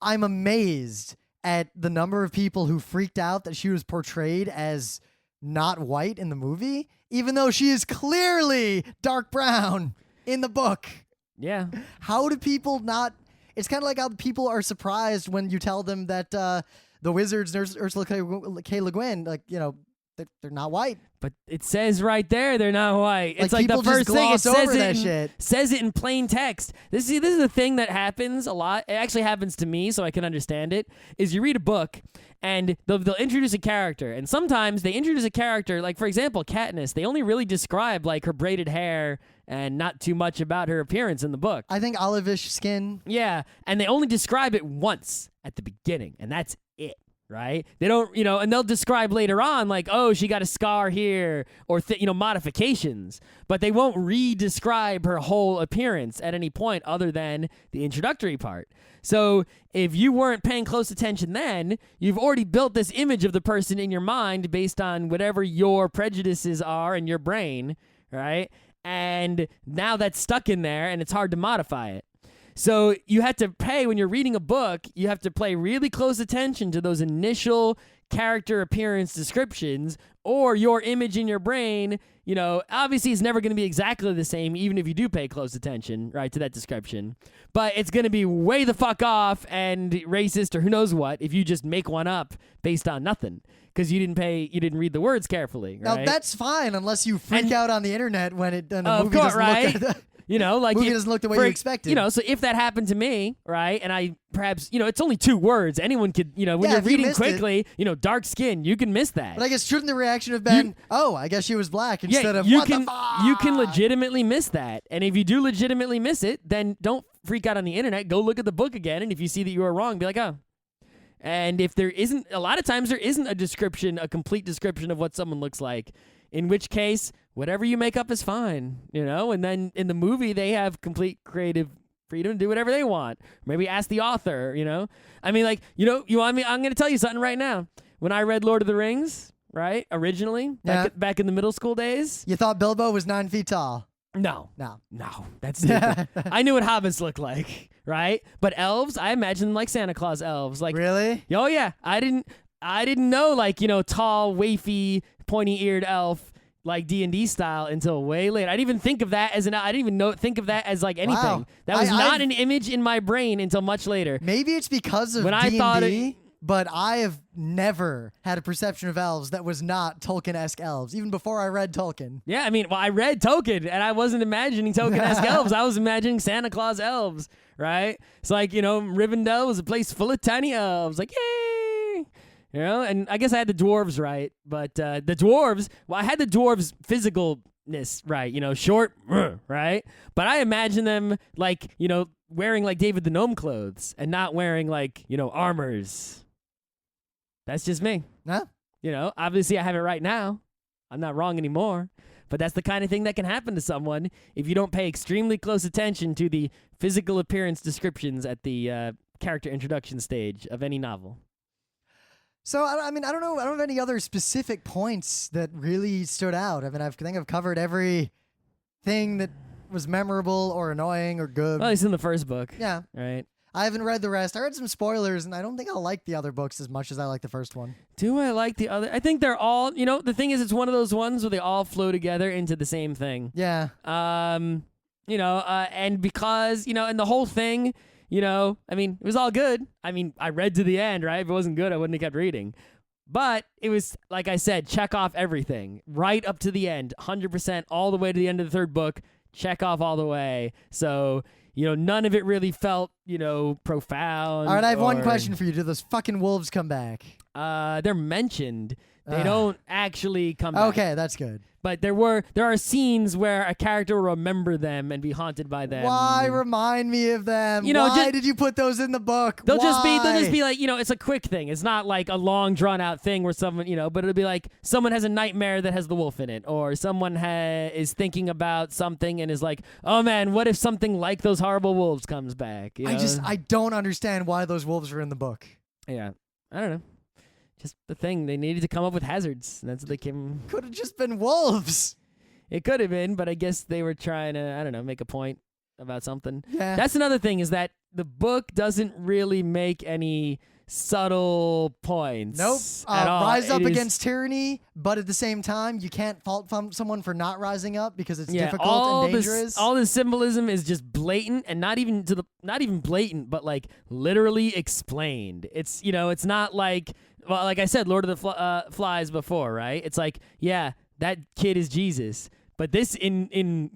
I'm amazed at the number of people who freaked out that she was portrayed as not white in the movie, even though she is clearly dark brown in the book. Yeah. How do people not... It's kind of like how people are surprised when you tell them that the Wizards, Ursula K. Le Guin, like, they're not white. But it says right there they're not white. It's like the people just first thing. It gloss over says that it in, shit. says it in plain text. This is a thing that happens a lot. It actually happens to me, so I can understand it. Is you read a book and they'll introduce a character, and sometimes they introduce a character, like for example, Katniss. They only really describe like her braided hair and not too much about her appearance in the book. I think olive-ish skin. Yeah, and they only describe it once at the beginning, and that's it. Right? They don't, and they'll describe later on, like, oh, she got a scar here, or, modifications, but they won't re-describe her whole appearance at any point other than the introductory part. So if you weren't paying close attention then, you've already built this image of the person in your mind based on whatever your prejudices are in your brain, right? And now that's stuck in there, and it's hard to modify it. So you have to pay, when you're reading a book, you have to pay really close attention to those initial character appearance descriptions, or your image in your brain, obviously it's never going to be exactly the same, even if you do pay close attention, right, to that description. But it's going to be way the fuck off and racist or who knows what if you just make one up based on nothing. Because you didn't read the words carefully, right? Now, that's fine unless you freak out on the internet when the movie course, doesn't right? look like movie doesn't look the way you expected. So if that happened to me, right, and I perhaps, it's only 2 words. Anyone could, when you're reading quickly, dark skin, you can miss that. But I guess shouldn't the reaction have been, oh, I guess she was black instead of you what can, the fuck? You can legitimately miss that. And if you do legitimately miss it, then don't freak out on the internet. Go look at the book again, and if you see that you were wrong, be like, oh. And if there isn't, a lot of times there isn't a complete description of what someone looks like, in which case, whatever you make up is fine, and then in the movie, they have complete creative freedom to do whatever they want. Maybe ask the author, I mean, like, you want me, I'm going to tell you something right now. When I read Lord of the Rings, right, originally, back in the middle school days. You thought Bilbo was 9 feet tall. No, that's stupid. I knew what hobbits looked like, right? But elves, I imagine them like Santa Claus elves. Like, really? Oh yeah, I didn't know, like, tall, wafy, pointy-eared elf like D&D style until way later. I didn't even think of that as think of that as like anything. Wow. That was not an image in my brain until much later. Maybe it's because of when D&D, I thought it. But I have never had a perception of elves that was not Tolkien-esque elves, even before I read Tolkien. Yeah, I mean, I read Tolkien, and I wasn't imagining Tolkien-esque elves. I was imagining Santa Claus elves, right? It's like, Rivendell was a place full of tiny elves. Like, yay! And I guess I had the dwarves right. But the dwarves, I had the dwarves' physicalness right, short, right? But I imagine them, like, wearing, like, David the Gnome clothes and not wearing, like, armors. That's just me. Huh? Obviously I have it right now. I'm not wrong anymore. But that's the kind of thing that can happen to someone if you don't pay extremely close attention to the physical appearance descriptions at the character introduction stage of any novel. So, I don't know. I don't have any other specific points that really stood out. I mean, I think I've covered every thing that was memorable or annoying or good. Well, at least in the first book. Yeah. Right. I haven't read the rest. I read some spoilers, and I don't think I'll like the other books as much as I like the first one. Do I like the other? I think they're all, the thing is, it's one of those ones where they all flow together into the same thing. Yeah. And because, and the whole thing, I mean, it was all good. I mean, I read to the end, right? If it wasn't good, I wouldn't have kept reading. But it was, like I said, check off everything right up to the end, 100% all the way to the end of the third book, check off all the way. So, none of it really felt, profound. All right, I have one question for you. Do those fucking wolves come back? They're mentioned. They don't actually come back. Okay, that's good. But there are scenes where a character will remember them and be haunted by them. Why remind me of them? Why did you put those in the book? They'll just be like, it's a quick thing. It's not like a long drawn out thing where someone, but it'll be like someone has a nightmare that has the wolf in it, or someone is thinking about something and is like, oh man, what if something like those horrible wolves comes back? I don't understand why those wolves are in the book. Yeah, I don't know. Just the thing. They needed to come up with hazards. And that's what they came. Could have just been wolves. It could have been, but I guess they were trying to, make a point about something. Yeah. That's another thing, is that the book doesn't really make any subtle points. Nope. At all. Rise up against tyranny, but at the same time, you can't fault someone for not rising up because it's difficult and dangerous. All this symbolism is just blatant, and not even to the. not even blatant, but like literally explained. It's it's not like, well, like I said, Lord of the Flies before, right? It's like, yeah, that kid is Jesus. But this in in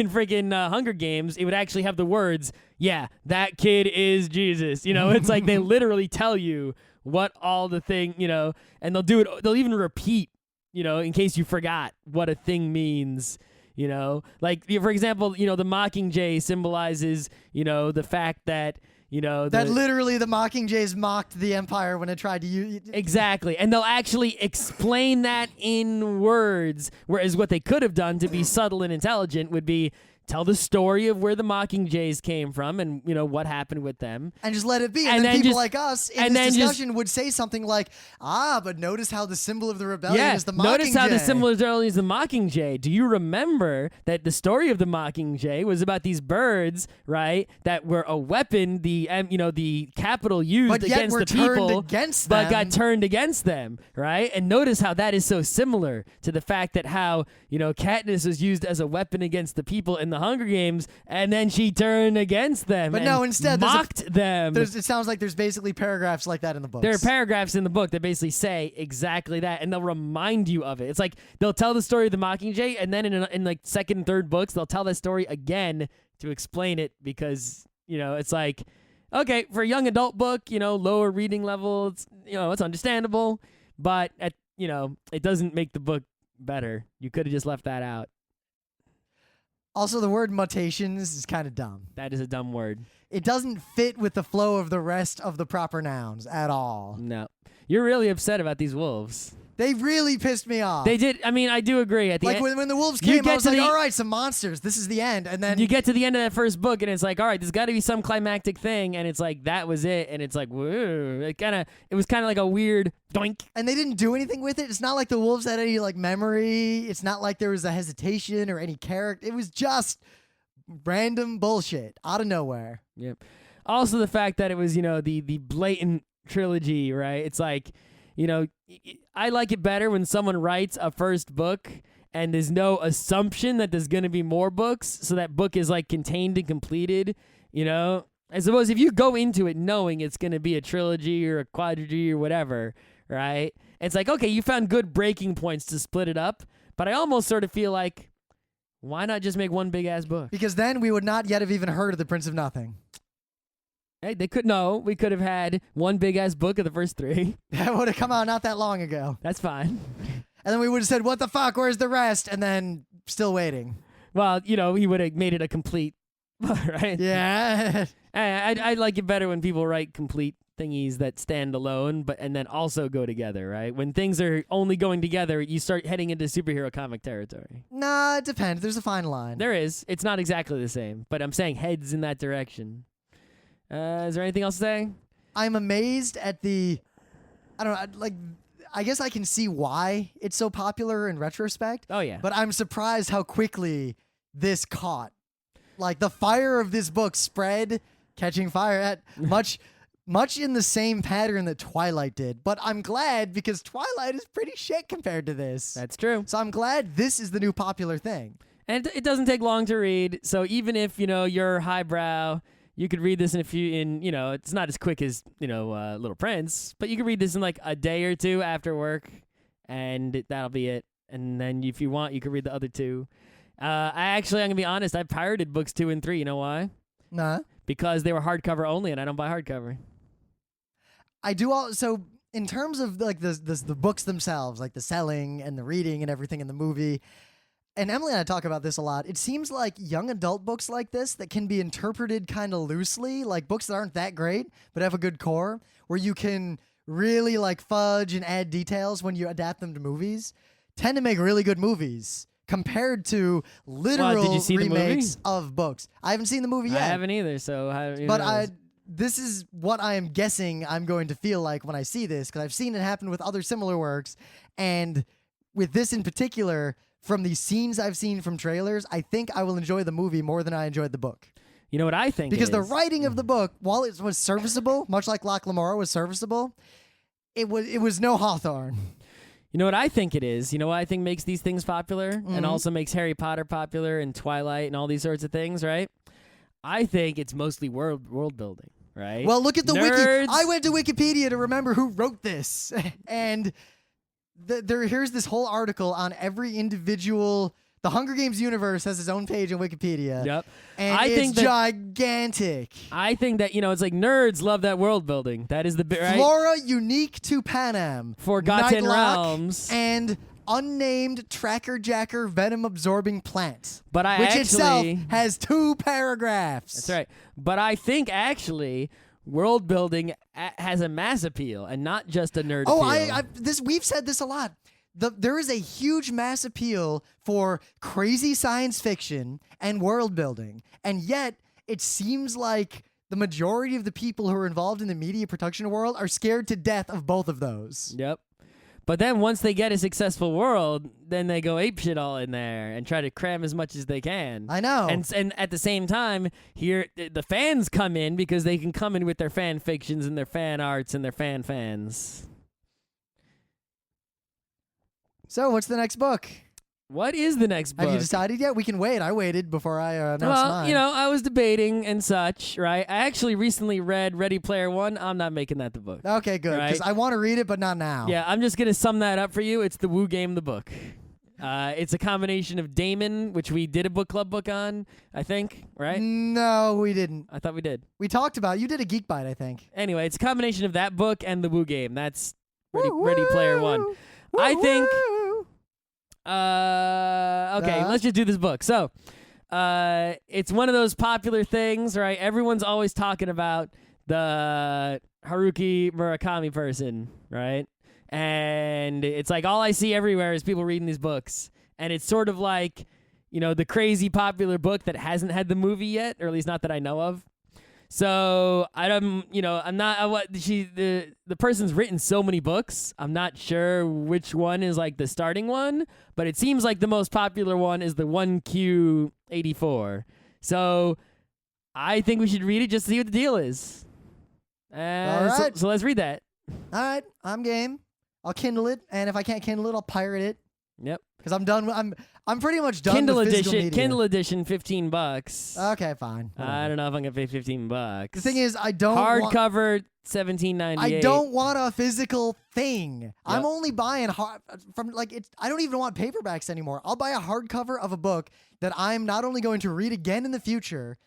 freaking Hunger Games, it would actually have the words, yeah, that kid is Jesus. It's like they literally tell you what all the thing, and they'll do it. They'll even repeat, in case you forgot what a thing means. Like for example, the Mockingjay symbolizes, the fact that that literally the Mockingjays mocked the Empire when it tried to use. Exactly. And they'll actually explain that in words, whereas what they could have done to be subtle and intelligent would be tell the story of where the Mockingjays came from and, what happened with them. And just let it be. And then people like us in this discussion would say something like, but notice how the symbol of the rebellion is the Mockingjay. Notice how the symbol of the rebellion is the Mockingjay. Do you remember that the story of the Mockingjay was about these birds, right, that were a weapon the capital used against the people, but got turned against them, right? And notice how that is so similar to the fact that how, Katniss was used as a weapon against the people in the Hunger Games, and then she turned against them. But no, instead mocked them. It sounds like there's basically paragraphs like that in the books. There are paragraphs in the book that basically say exactly that, and they'll remind you of it. It's like they'll tell the story of the Mockingjay, and then in like second and third books, they'll tell that story again to explain it because it's like, okay, for a young adult book, lower reading level, it's understandable, but it doesn't make the book better. You could have just left that out. Also, the word mutations is kind of dumb. That is a dumb word. It doesn't fit with the flow of the rest of the proper nouns at all. No. You're really upset about these wolves. They really pissed me off. They did. I mean, I do agree. At the end, when the wolves came, I was like, all right, some monsters. This is the end. And then you get to the end of that first book, and it's like, all right, there's got to be some climactic thing. And it's like, that was it. And it's like, whoa. It was kind of like a weird doink. And they didn't do anything with it. It's not like the wolves had any like memory. It's not like there was a hesitation or any character. It was just random bullshit out of nowhere. Yep. Also, the fact that it was, the blatant trilogy, right? It's like, I like it better when someone writes a first book and there's no assumption that there's going to be more books, so that book is like contained and completed, I suppose if you go into it knowing it's going to be a trilogy or a quadrilogy or whatever, right? It's like, okay, you found good breaking points to split it up, but I almost sort of feel like, why not just make one big-ass book? Because then we would not yet have even heard of the Prince of Nothing. Hey, we could have had one big-ass book of the first three. That would have come out not that long ago. That's fine. And then we would have said, what the fuck, where's the rest? And then still waiting. Well, he would have made it a complete, right? Yeah. I like it better when people write complete thingies that stand alone, and then also go together, right? When things are only going together, you start heading into superhero comic territory. Nah, it depends. There's a fine line. There is. It's not exactly the same, but I'm saying heads in that direction. Is there anything else to say? I'm amazed at I guess I can see why it's so popular in retrospect. Oh, yeah. But I'm surprised how quickly this caught. Like, the fire of this book spread, catching fire at much in the same pattern that Twilight did. But I'm glad, because Twilight is pretty shit compared to this. That's true. So I'm glad this is the new popular thing. And it doesn't take long to read. So even if, you're highbrow, you could read this it's not as quick as, Little Prince, but you could read this in like a day or two after work, and that'll be it. And then if you want, you could read the other two. I'm going to be honest, I pirated books 2 and 3. You know why? Nah. Because they were hardcover only, and I don't buy hardcover. I do so in terms of like the books themselves, like the selling and the reading and everything in the movie, and Emily and I talk about this a lot, it seems like young adult books like this that can be interpreted kind of loosely, like books that aren't that great but have a good core, where you can really like fudge and add details when you adapt them to movies, tend to make really good movies compared to literal did you see remakes the movie? Of books. I haven't seen the movie yet. I haven't either, so this is what I am guessing I'm going to feel like when I see this, because I've seen it happen with other similar works, and with this in particular, from the scenes I've seen from trailers, I think I will enjoy the movie more than I enjoyed the book. You know what I think? Because the writing of the book, while it was serviceable, much like Loch Lamora was serviceable, it was no Hawthorne. You know what I think it is? You know what I think makes these things popular and also makes Harry Potter popular and Twilight and all these sorts of things, right? I think it's mostly world building, right? Well, look at the Nerds. wiki. I went to Wikipedia to remember who wrote this, and here's this whole article on every individual. The Hunger Games universe has its own page on Wikipedia. Yep. And it's gigantic. I think that, it's like nerds love that world building. That is the bit, right? Flora unique to Panem. Forgotten Nightlock, Realms. And unnamed tracker jacker venom absorbing plant. But which itself has 2 paragraphs. That's right. But I think actually world building has a mass appeal and not just a nerd appeal. We've said this a lot. There is a huge mass appeal for crazy science fiction and world building, and yet it seems like the majority of the people who are involved in the media production world are scared to death of both of those. Yep. But then once they get a successful world, then they go apeshit all in there and try to cram as much as they can. I know. And at the same time, here the fans come in because they can come in with their fan fictions and their fan arts and their fans. So, what's the next book? What is the next book? Have you decided yet? We can wait. I waited before I announced mine. I was debating and such, right? I actually recently read Ready Player One. I'm not making that the book. Okay, good. Because I want to read it, but not now. Yeah, I'm just going to sum that up for you. It's the Woo Game, the book. It's a combination of Damon, which we did a book club book on, I think, right? No, we didn't. I thought we did. We talked about it. You did a Geek Bite, I think. Anyway, it's a combination of that book and the Woo Game. That's Ready Player One. I think... let's just do this book. So, it's one of those popular things, right? Everyone's always talking about the Haruki Murakami person, right? And it's like all I see everywhere is people reading these books. And it's sort of like, the crazy popular book that hasn't had the movie yet, or at least not that I know of. So I'm not the person's written so many books. I'm not sure which one is like the starting one, but it seems like the most popular one is the 1Q84. So I think we should read it just to see what the deal is. All right. So let's read that. All right, I'm game. I'll Kindle it, and if I can't Kindle it, I'll pirate it. Yep. Because I'm done. I'm pretty much done Kindle with physical edition. media. Kindle edition, $15. Okay, fine. I don't know if I'm gonna pay $15. The thing is, I don't hardcover $17.98. I don't want a physical thing. Yep. I'm only buying I don't even want paperbacks anymore. I'll buy a hardcover of a book that I'm not only going to read again in the future,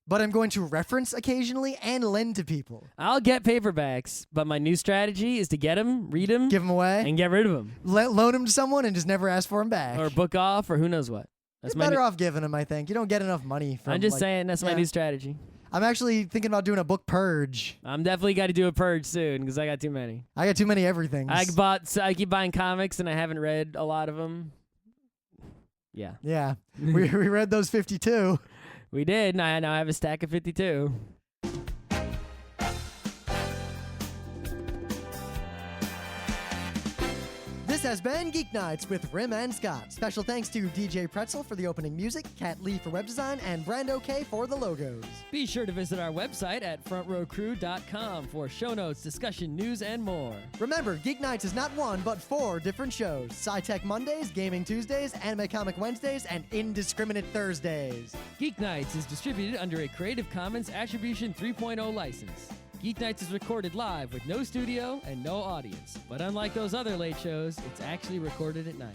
but I'm going to reference occasionally and lend to people. I'll get paperbacks, but my new strategy is to get them, read them, give them away, and get rid of them. Loan them to someone and just never ask for them back. Or book off, or who knows what. You're better off giving them, I think. You don't get enough money from I'm just saying, that's my new strategy. I'm actually thinking about doing a book purge. I'm definitely got to do a purge soon, because I got too many. I got too many everythings. I keep buying comics, and I haven't read a lot of them. Yeah. Yeah. we read those 52. We did, and I now have a stack of 52. This has been Geek Nights with Rim and Scott. Special thanks to DJ Pretzel for the opening music, Kat Lee for web design, and Brando K for the logos. Be sure to visit our website at frontrowcrew.com for show notes, discussion, news, and more. Remember, Geek Nights is not 1, but 4 different shows. Sci-Tech Mondays, Gaming Tuesdays, Anime Comic Wednesdays, and Indiscriminate Thursdays. Geek Nights is distributed under a Creative Commons Attribution 3.0 license. Geek Nights is recorded live with no studio and no audience. But unlike those other late shows, it's actually recorded at night.